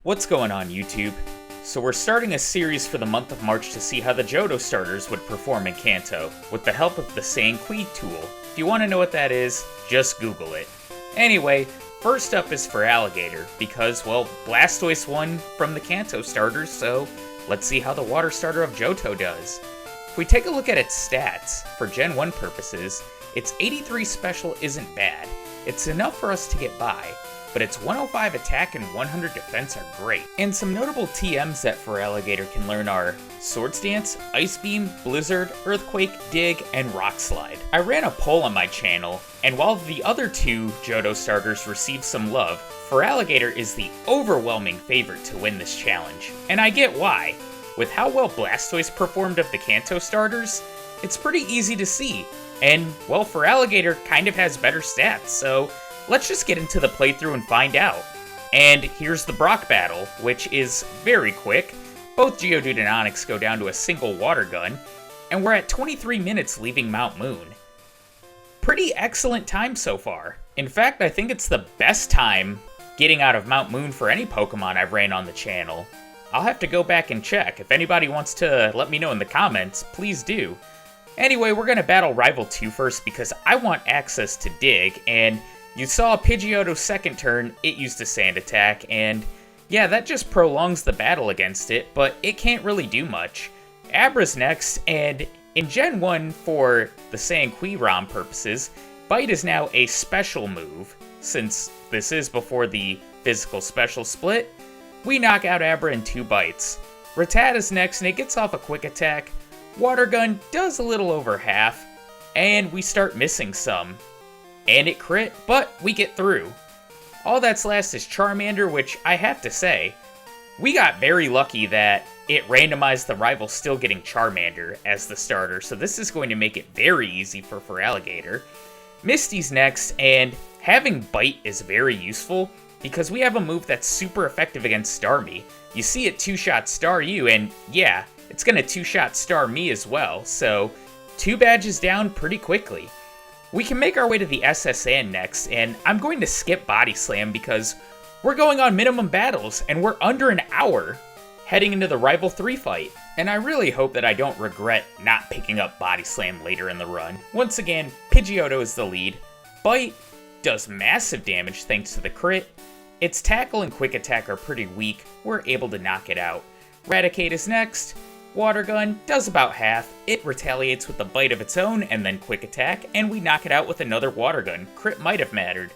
What's going on, YouTube? So we're starting a series for the month of March to see how the Johto starters would perform in Kanto, with the help of the Sanqui tool. If you want to know what that is, just Google it. Anyway, first up is Feraligatr, because, well, Blastoise won from the Kanto starters, so let's see how the water starter of Johto does. If we take a look at its stats, for Gen 1 purposes, its 83 special isn't bad. It's enough for us to get by, but its 105 attack and 100 defense are great. And some notable TMs that Feraligatr can learn are Swords Dance, Ice Beam, Blizzard, Earthquake, Dig, and Rock Slide. I ran a poll on my channel, and while the other two Johto starters received some love, Feraligatr is the overwhelming favorite to win this challenge. And I get why. With how well Blastoise performed of the Kanto starters, it's pretty easy to see. And, well, Feraligatr kind of has better stats, so let's just get into the playthrough and find out. And here's the Brock battle, which is very quick. Both Geodude and Onix go down to a single water gun, and we're at 23 minutes leaving Mount Moon. Pretty excellent time so far. In fact, I think it's the best time getting out of Mount Moon for any Pokemon I've ran on the channel. I'll have to go back and check. If anybody wants to let me know in the comments, please do. Anyway, we're gonna battle Rival 2 first because I want access to Dig, and you saw Pidgeotto's second turn, it used a Sand Attack, and yeah, that just prolongs the battle against it, but it can't really do much. Abra's next, and in Gen 1, for the Sanqui ROM purposes, Bite is now a special move. Since this is before the physical special split, we knock out Abra in 2 bites. Rattata's next, and it gets off a Quick Attack. Water Gun does a little over half, and we start missing some. And it crit, but we get through. All that's last is Charmander, which I have to say, we got very lucky that it randomized the rival still getting Charmander as the starter, so this is going to make it very easy for Feraligatr. Misty's next, and having Bite is very useful, because we have a move that's super effective against Starmie. You see it 2-shot Star you, and yeah, it's gonna 2-shot Star me as well, so 2 badges down pretty quickly. We can make our way to the SSN next, and I'm going to skip Body Slam because we're going on minimum battles, and we're under an hour heading into the Rival 3 fight. And I really hope that I don't regret not picking up Body Slam later in the run. Once again, Pidgeotto is the lead. Bite does massive damage thanks to the crit. Its Tackle and Quick Attack are pretty weak. We're able to knock it out. Raticate is next. Water Gun does about half. It retaliates with a bite of its own and then Quick Attack, and we knock it out with another Water Gun. Crit might have mattered.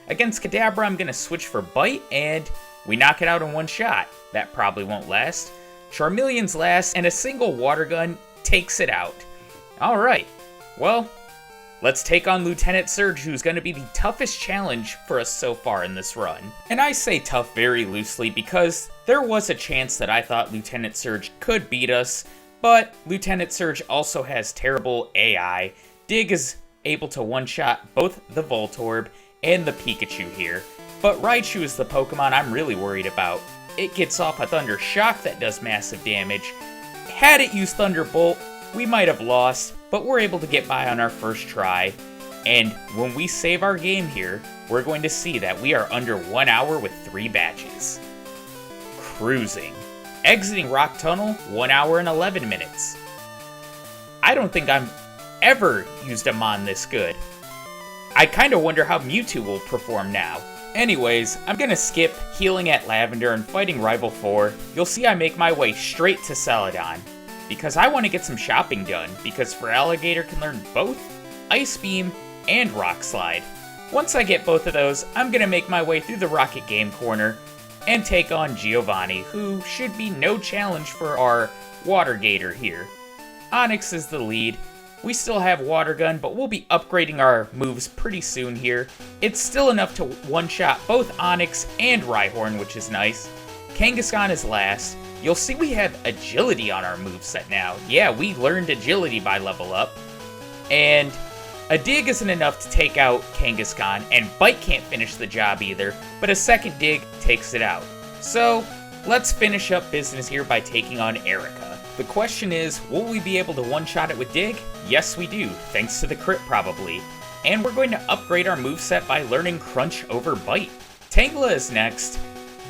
Against Kadabra, I'm going to switch for Bite, and we knock it out in 1 shot. That probably won't last. Charmeleon's last, and a single Water Gun takes it out. Alright, well, let's take on Lieutenant Surge, who's going to be the toughest challenge for us so far in this run. And I say tough very loosely because there was a chance that I thought Lieutenant Surge could beat us, but Lieutenant Surge also has terrible AI. Dig is able to one-shot both the Voltorb and the Pikachu here, but Raichu is the Pokemon I'm really worried about. It gets off a Thunder Shock that does massive damage. Had it used Thunderbolt, we might have lost, but we're able to get by on our first try. And when we save our game here, we're going to see that we are under 1 hour with 3 badges. Cruising. Exiting Rock Tunnel, 1 hour and 11 minutes. I don't think I've ever used a Mon this good. I kinda wonder how Mewtwo will perform now. Anyways, I'm gonna skip healing at Lavender and fighting Rival 4. You'll see I make my way straight to Celadon, because I want to get some shopping done, because Feraligatr can learn both Ice Beam and Rock Slide. Once I get both of those, I'm gonna make my way through the Rocket Game Corner and take on Giovanni, who should be no challenge for our Water Gator here. Onix is the lead. We still have Water Gun, but we'll be upgrading our moves pretty soon here. It's still enough to one-shot both Onix and Rhyhorn, which is nice. Kangaskhan is last. You'll see we have Agility on our moveset now. Yeah, we learned Agility by level up. And a Dig isn't enough to take out Kangaskhan, and Bite can't finish the job either, but a second Dig takes it out. So, let's finish up business here by taking on Erica. The question is, will we be able to one-shot it with Dig? Yes, we do, thanks to the crit probably. And we're going to upgrade our moveset by learning Crunch over Bite. Tangela is next.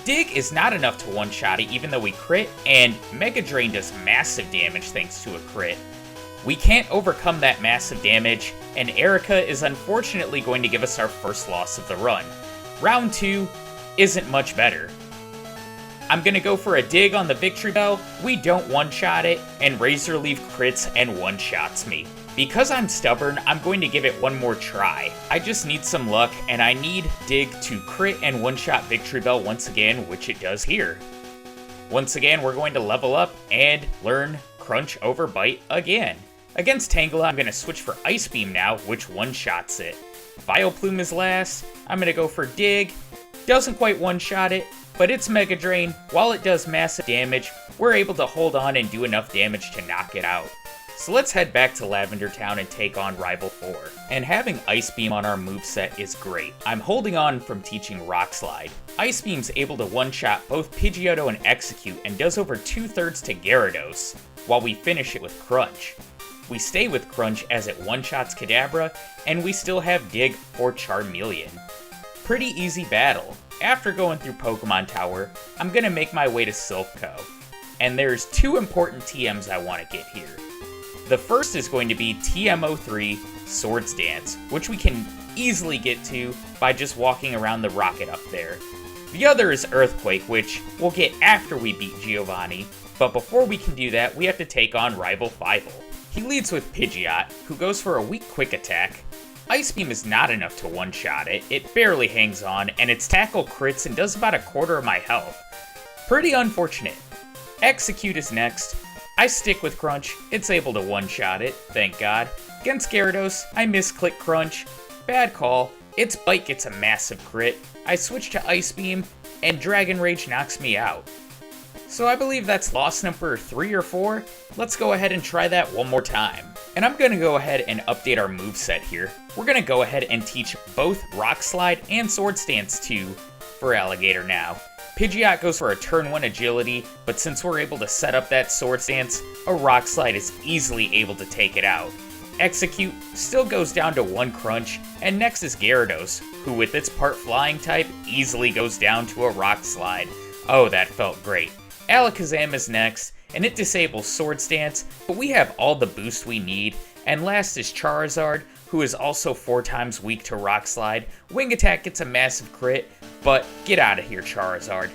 Dig is not enough to one-shot it even though we crit, and Mega Drain does massive damage thanks to a crit. We can't overcome that massive damage, and Erica is unfortunately going to give us our first loss of the run. Round 2 isn't much better. I'm gonna go for a dig on the Victory Bell, we don't one-shot it, and Razor Leaf crits and one-shots me. Because I'm stubborn, I'm going to give it one more try. I just need some luck, and I need Dig to crit and one-shot Victory Bell once again, which it does here. Once again, we're going to level up and learn Crunch over Bite again. Against Tangela, I'm going to switch for Ice Beam now, which one-shots it. Vileplume is last. I'm going to go for Dig. Doesn't quite one-shot it, but it's Mega Drain. While it does massive damage, we're able to hold on and do enough damage to knock it out. So let's head back to Lavender Town and take on Rival 4. And having Ice Beam on our moveset is great. I'm holding on from teaching Rock Slide. Ice Beam's able to one-shot both Pidgeotto and Execute and does over 2/3 to Gyarados, while we finish it with Crunch. We stay with Crunch as it one-shots Kadabra, and we still have Dig for Charmeleon. Pretty easy battle. After going through Pokemon Tower, I'm gonna make my way to Silph.Co. And there's 2 important TMs I want to get here. The first is going to be TM03 Swords Dance, which we can easily get to by just walking around the rocket up there. The other is Earthquake, which we'll get after we beat Giovanni, but before we can do that, we have to take on Rival 5. He leads with Pidgeot, who goes for a weak quick attack. Ice Beam is not enough to one-shot it, it barely hangs on, and its tackle crits and does about 1/4 of my health. Pretty unfortunate. Execute is next. I stick with Crunch, it's able to one-shot it, thank God. Against Gyarados, I misclick Crunch. Bad call, its Bite gets a massive crit. I switch to Ice Beam, and Dragon Rage knocks me out. So I believe that's loss number 3 or 4. Let's go ahead and try that one more time. And I'm going to go ahead and update our moveset here. We're going to go ahead and teach both Rock Slide and Sword Stance to Feraligatr now. Pidgeot goes for a turn 1 agility, but since we're able to set up that Sword Stance, a Rock Slide is easily able to take it out. Execute still goes down to 1 Crunch, and next is Gyarados, who with its part Flying type easily goes down to a Rock Slide. Oh, that felt great. Alakazam is next, and it disables Sword Stance, but we have all the boost we need. And last is Charizard, who is also 4 times weak to Rock Slide. Wing Attack gets a massive crit, but get out of here, Charizard.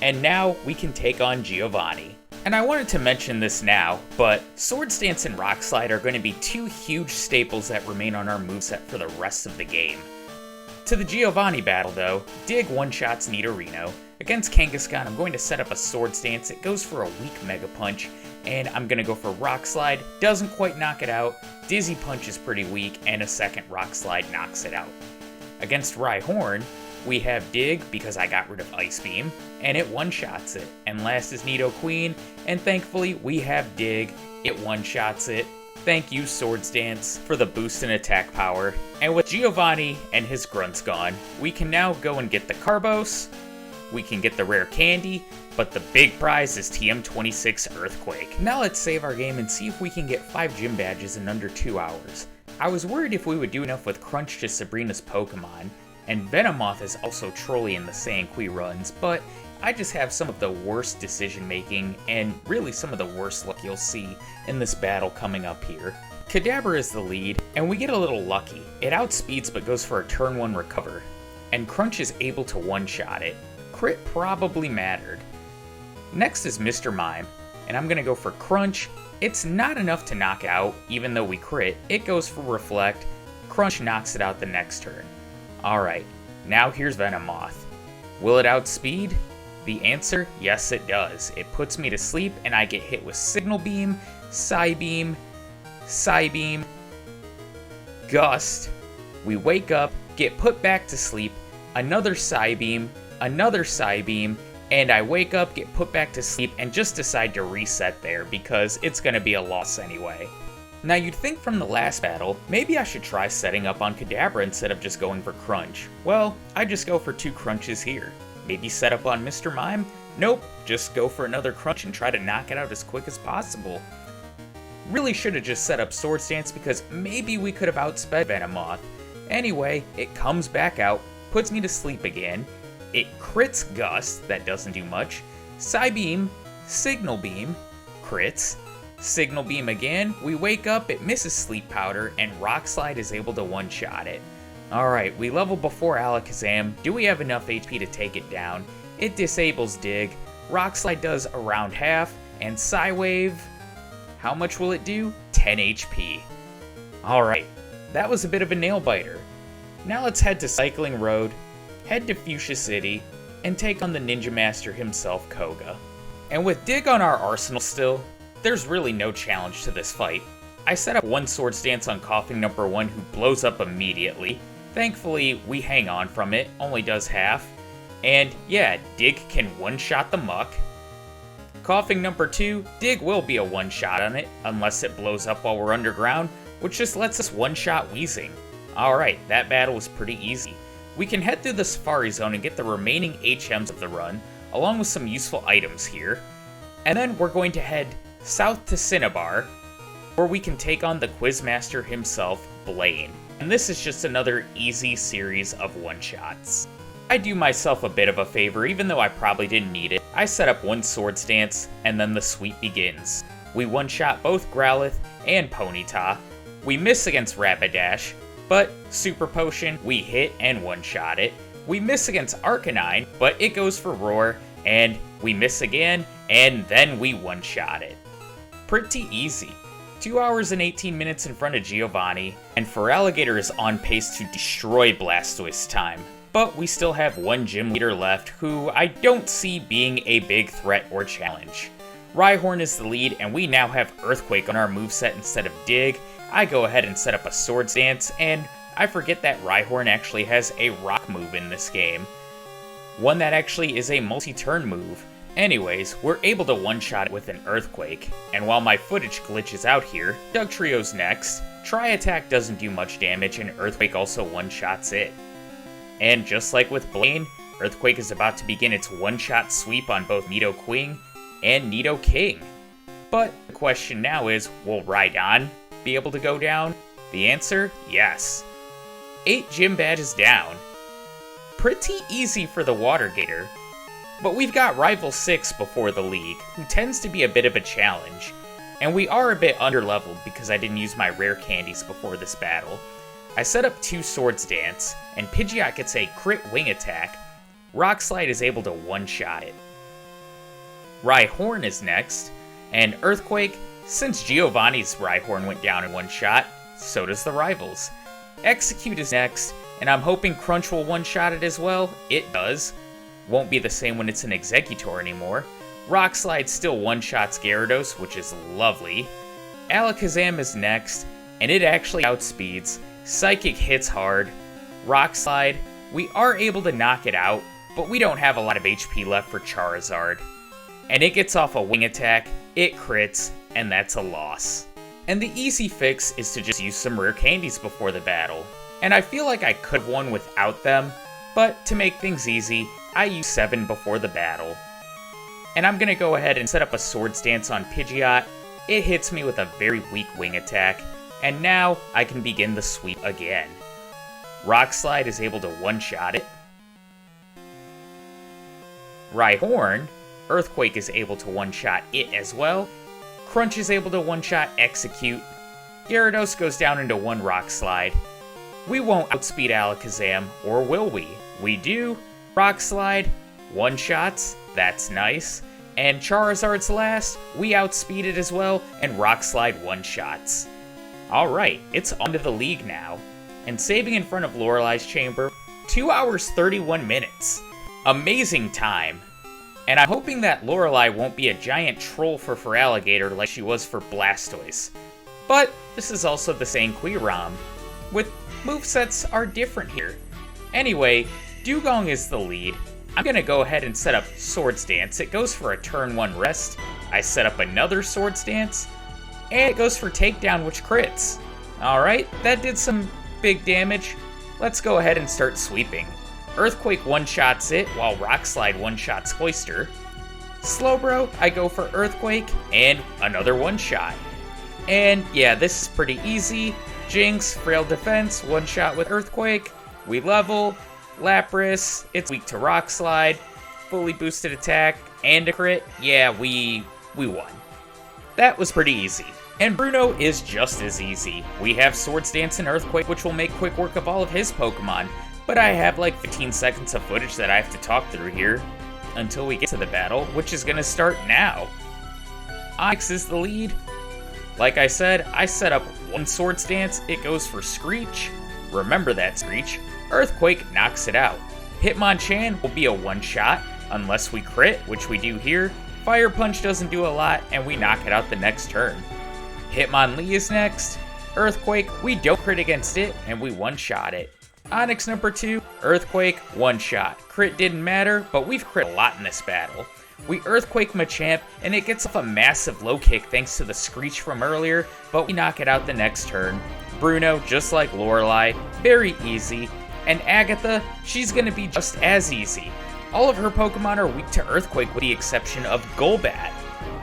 And now we can take on Giovanni. And I wanted to mention this now, but Sword Stance and Rock Slide are going to be 2 huge staples that remain on our moveset for the rest of the game. To the Giovanni battle though, Dig one-shots Nidorino. Against Kangaskhan, I'm going to set up a Sword Stance. It goes for a weak Mega Punch, and I'm going to go for Rock Slide. Doesn't quite knock it out. Dizzy Punch is pretty weak, and a second Rock Slide knocks it out. Against Rhyhorn, we have Dig, because I got rid of Ice Beam, and it one-shots it. And last is Nidoqueen, and thankfully we have Dig. It one-shots it. Thank you, Sword Stance, for the boost in attack power. And with Giovanni and his grunts gone, we can now go and get the Carbos, we can get the rare candy, but the big prize is TM26 Earthquake. Now let's save our game and see if we can get 5 gym badges in under 2 hours. I was worried if we would do enough with Crunch to Sabrina's Pokemon, and Venomoth is also trolly in the Sanqui runs, but I just have some of the worst decision making, and really some of the worst luck you'll see in this battle coming up here. Kadabra is the lead, and we get a little lucky. It outspeeds but goes for a turn 1 recover, and Crunch is able to one-shot it. Crit probably mattered. Next is Mr. Mime, and I'm gonna go for Crunch. It's not enough to knock out, even though we crit. It goes for Reflect. Crunch knocks it out the next turn. Alright, now here's Venomoth. Will it outspeed? The answer, yes it does. It puts me to sleep, and I get hit with Signal Beam, Psybeam, Psybeam, Gust. We wake up, get put back to sleep, another Psybeam, another Psybeam, and I wake up, get put back to sleep, and just decide to reset there because it's gonna be a loss anyway. Now you'd think from the last battle, maybe I should try setting up on Kadabra instead of just going for Crunch. Well, I just go for 2 Crunches here. Maybe set up on Mr. Mime? Nope, just go for another Crunch and try to knock it out as quick as possible. Really should have just set up Sword Stance because maybe we could have outsped Venomoth. Anyway, it comes back out, puts me to sleep again, It crits Gust, that doesn't do much. Psybeam, Signal Beam, crits. Signal Beam again, we wake up, it misses Sleep Powder, and Rock Slide is able to one-shot it. Alright, we level before Alakazam. Do we have enough HP to take it down? It disables Dig. Rock Slide does around half, and Psywave, how much will it do? 10 HP. Alright, that was a bit of a nail-biter. Now let's head to Cycling Road, head to Fuchsia City, and take on the Ninja Master himself, Koga. And with Dig on our arsenal still, there's really no challenge to this fight. I set up one Swords Dance on Coughing number 1 who blows up immediately. Thankfully, we hang on from it, only does half. And yeah, Dig can one-shot the Muck. Coughing number 2, Dig will be a one-shot on it, unless it blows up while we're underground, which just lets us one-shot Weezing. Alright, that battle was pretty easy. We can head through the Safari Zone and get the remaining HMs of the run, along with some useful items here. And then we're going to head south to Cinnabar, where we can take on the Quizmaster himself, Blaine. And this is just another easy series of one-shots. I do myself a bit of a favor, even though I probably didn't need it. I set up one Swords Dance, and then the sweep begins. We one-shot both Growlithe and Ponyta. We miss against Rapidash, but Super Potion, we hit and one-shot it. We miss against Arcanine, but it goes for Roar, and we miss again, and then we one-shot it. Pretty easy. 2 hours and 18 minutes in front of Giovanni, and Feraligatr is on pace to destroy Blastoise time. But we still have one gym leader left who I don't see being a big threat or challenge. Rhyhorn is the lead, and we now have Earthquake on our moveset instead of Dig. I go ahead and set up a Swords Dance, and I forget that Rhyhorn actually has a rock move in this game. One that actually is a multi-turn move. Anyways, we're able to one-shot it with an Earthquake, and while my footage glitches out here, Dugtrio's next. Tri-Attack doesn't do much damage, and Earthquake also one-shots it. And just like with Blaine, Earthquake is about to begin its one-shot sweep on both Nidoqueen and Nidoking. But the question now is, will Rhydon be able to go down? The answer, yes. 8 gym badges down. Pretty easy for the Water Gator. But we've got Rival 6 before the league, who tends to be a bit of a challenge. And we are a bit underleveled because I didn't use my rare candies before this battle. I set up 2 Swords Dance, and Pidgeot gets a crit wing attack. Rock Slide is able to one-shot it. Rhyhorn is next, and Earthquake, since Giovanni's Rhyhorn went down in one shot, so does the Rivals. Execute is next, and I'm hoping Crunch will one-shot it as well. It does. Won't be the same when it's an Exeggutor anymore. Rock Slide still one-shots Gyarados, which is lovely. Alakazam is next, and it actually outspeeds. Psychic hits hard. Rock Slide, we are able to knock it out, but we don't have a lot of HP left for Charizard. And it gets off a wing attack, it crits, and that's a loss. And the easy fix is to just use some rare candies before the battle. And I feel like I could have won without them, but to make things easy, I use 7 before the battle. And I'm gonna go ahead and set up a Swords Dance on Pidgeot. It hits me with a very weak wing attack, and now I can begin the sweep again. Rock Slide is able to one-shot it. Rhyhorn, Earthquake is able to one-shot it as well. Crunch is able to one-shot Execute. Gyarados goes down into one Rock Slide. We won't outspeed Alakazam, or will we? We do. Rock Slide, one-shots, that's nice. And Charizard's last, we outspeed it as well, and Rock Slide one-shots. Alright, it's onto the league now. And saving in front of Lorelei's chamber, 2 hours 31 minutes. Amazing time. And I'm hoping that Lorelei won't be a giant troll for Feraligatr like she was for Blastoise. But this is also the Sanqui ROM, with movesets are different here. Anyway, Dugong is the lead. I'm gonna go ahead and set up Swords Dance. It goes for a turn 1 rest. I set up another Swords Dance, and it goes for Takedown, which crits. Alright, that did some big damage. Let's go ahead and start sweeping. Earthquake one-shots it, while Rock Slide one-shots Hoister. Slowbro, I go for Earthquake, and another one-shot. And yeah, this is pretty easy. Jinx, Frail Defense, one-shot with Earthquake. We level. Lapras, it's weak to Rock Slide, fully boosted attack, and a crit. Yeah, we won. That was pretty easy. And Bruno is just as easy. We have Swords Dance and Earthquake, which will make quick work of all of his Pokemon, but I have like 15 seconds of footage that I have to talk through here until we get to the battle, which is gonna start now. Onyx is the lead. Like I said, I set up one Swords Dance, it goes for Screech. Remember that Screech. Earthquake knocks it out. Hitmonchan will be a one-shot, unless we crit, which we do here. Fire Punch doesn't do a lot, and we knock it out the next turn. Hitmonlee is next. Earthquake, we don't crit against it, and we one-shot it. Onyx number 2, Earthquake, one-shot. Crit didn't matter, but we've crit a lot in this battle. We Earthquake Machamp, and it gets off a massive low kick thanks to the Screech from earlier, but we knock it out the next turn. Bruno, just like Lorelei, very easy. And Agatha, she's gonna be just as easy. All of her Pokemon are weak to Earthquake with the exception of Golbat.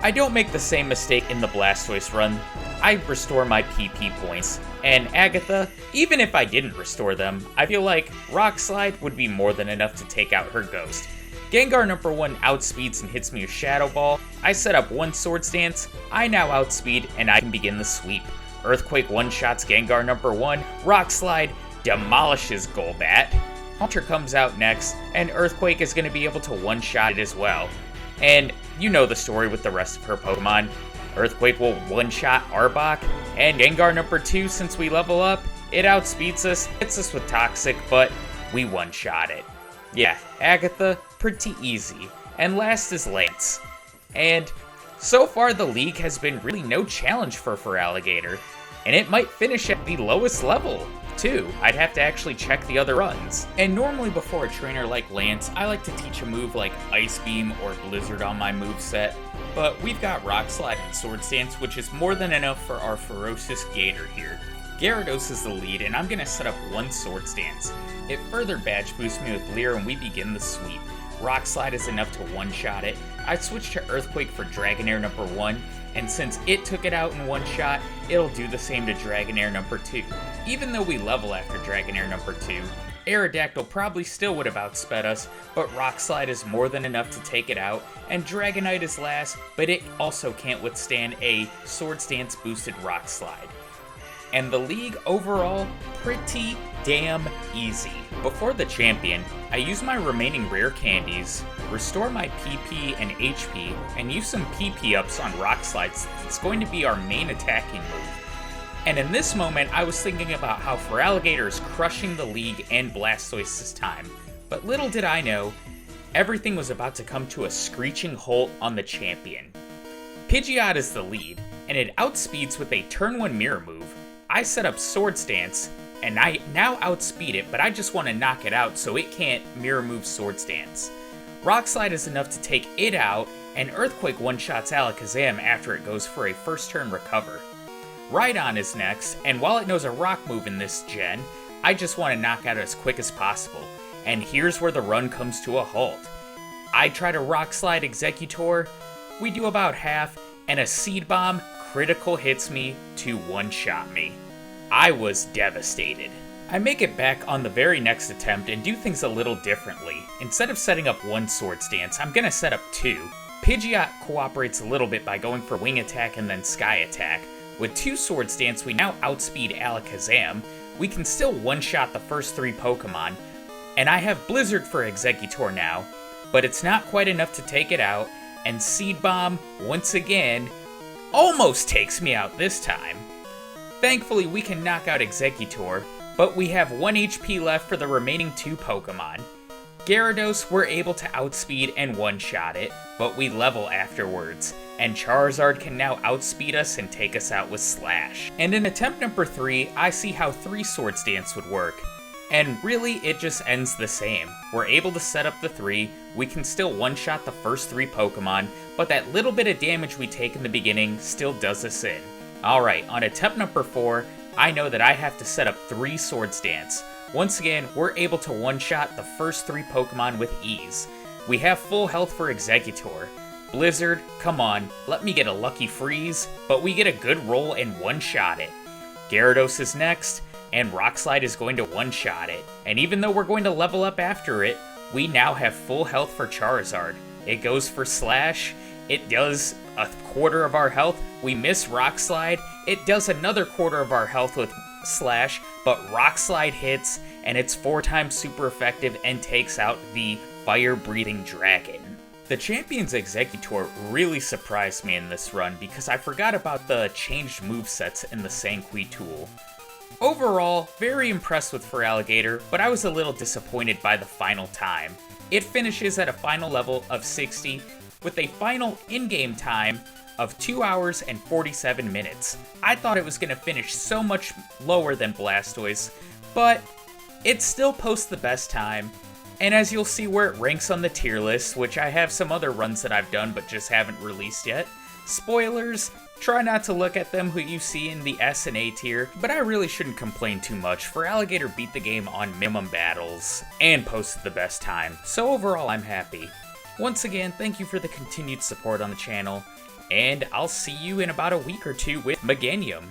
I don't make the same mistake in the Blastoise run. I restore my PP points. And Agatha, even if I didn't restore them, I feel like Rock Slide would be more than enough to take out her Ghost. Gengar number 1 outspeeds and hits me with Shadow Ball. I set up one Swords Dance, I now outspeed, and I can begin the sweep. Earthquake one-shots Gengar number 1, Rock Slide demolishes Golbat. Haunter comes out next, and Earthquake is going to be able to one-shot it as well. And you know the story with the rest of her Pokemon. Earthquake will one-shot Arbok, and Gengar number 2, since we level up, it outspeeds us, hits us with Toxic, but we one-shot it. Yeah, Agatha, pretty easy. And last is Lance. And so far the league has been really no challenge for Feraligatr, and it might finish at the lowest level, too. I'd have to actually check the other runs. And normally before a trainer like Lance, I like to teach a move like Ice Beam or Blizzard on my moveset, but we've got Rock Slide and Swords Dance, which is more than enough for our ferocious Gator here. Gyarados is the lead, and I'm going to set up one Swords Dance. It further badge boosts me with Leer, and we begin the sweep. Rock Slide is enough to one-shot it. I switch to Earthquake for Dragonair number 1, and since it took it out in one shot, it'll do the same to Dragonair number 2. Even though we level after Dragonair number 2, Aerodactyl probably still would have outsped us, but Rock Slide is more than enough to take it out, and Dragonite is last, but it also can't withstand a Swords Dance boosted Rock Slide. And the league overall, pretty damn easy. Before the champion, I use my remaining rare candies, restore my PP and HP, and use some PP ups on Rock Slides. It's going to be our main attacking move. And in this moment, I was thinking about how Feraligatr is crushing the league and Blastoise this time. But little did I know, everything was about to come to a screeching halt on the champion. Pidgeot is the lead, and it outspeeds with a turn 1 mirror move. I set up Swords Dance, and I now outspeed it, but I just want to knock it out so it can't mirror move Swords Dance. Rock Slide is enough to take it out, and Earthquake one-shots Alakazam after it goes for a first turn recover. Rhydon is next, and while it knows a rock move in this gen, I just want to knock out it as quick as possible. And here's where the run comes to a halt. I try to Rock Slide Executor, we do about half, and a Seed Bomb critical hits me to one-shot me. I was devastated. I make it back on the very next attempt and do things a little differently. Instead of setting up one Swords Dance, I'm gonna set up 2. Pidgeot cooperates a little bit by going for Wing Attack and then Sky Attack. With 2 Swords Dance, we now outspeed Alakazam. We can still one-shot the first 3 Pokemon, and I have Blizzard for Executor now, but it's not quite enough to take it out, and Seed Bomb, once again, almost takes me out this time. Thankfully, we can knock out Executor, but we have 1 HP left for the remaining 2 Pokemon. Gyarados, we're able to outspeed and one-shot it, but we level afterwards, and Charizard can now outspeed us and take us out with Slash. And in attempt number 3, I see how 3 Swords Dance would work. And really, it just ends the same. We're able to set up the 3, we can still one-shot the first 3 Pokemon, but that little bit of damage we take in the beginning still does us in. Alright, on attempt number 4, I know that I have to set up 3 Swords Dance. Once again, we're able to one-shot the first 3 Pokemon with ease. We have full health for Executor. Blizzard, come on, let me get a lucky freeze, but we get a good roll and one-shot it. Gyarados is next, and Rock Slide is going to one-shot it. And even though we're going to level up after it, we now have full health for Charizard. It goes for Slash, it does a quarter of our health, we miss Rock Slide, it does another quarter of our health with Slash, but Rock Slide hits, and it's 4 times super effective and takes out the fire-breathing dragon. The Champion's Exeggutor really surprised me in this run because I forgot about the changed movesets in the Sanqui tool. Overall, very impressed with Feraligatr, but I was a little disappointed by the final time. It finishes at a final level of 60, with a final in-game time of 2 hours and 47 minutes. I thought it was going to finish so much lower than Blastoise, but it still posts the best time. And as you'll see where it ranks on the tier list, which I have some other runs that I've done but just haven't released yet. Spoilers, try not to look at them who you see in the S and A tier, but I really shouldn't complain too much. Feraligatr beat the game on minimum battles and posted the best time, so overall I'm happy. Once again, thank you for the continued support on the channel, and I'll see you in about a week or two with Meganium.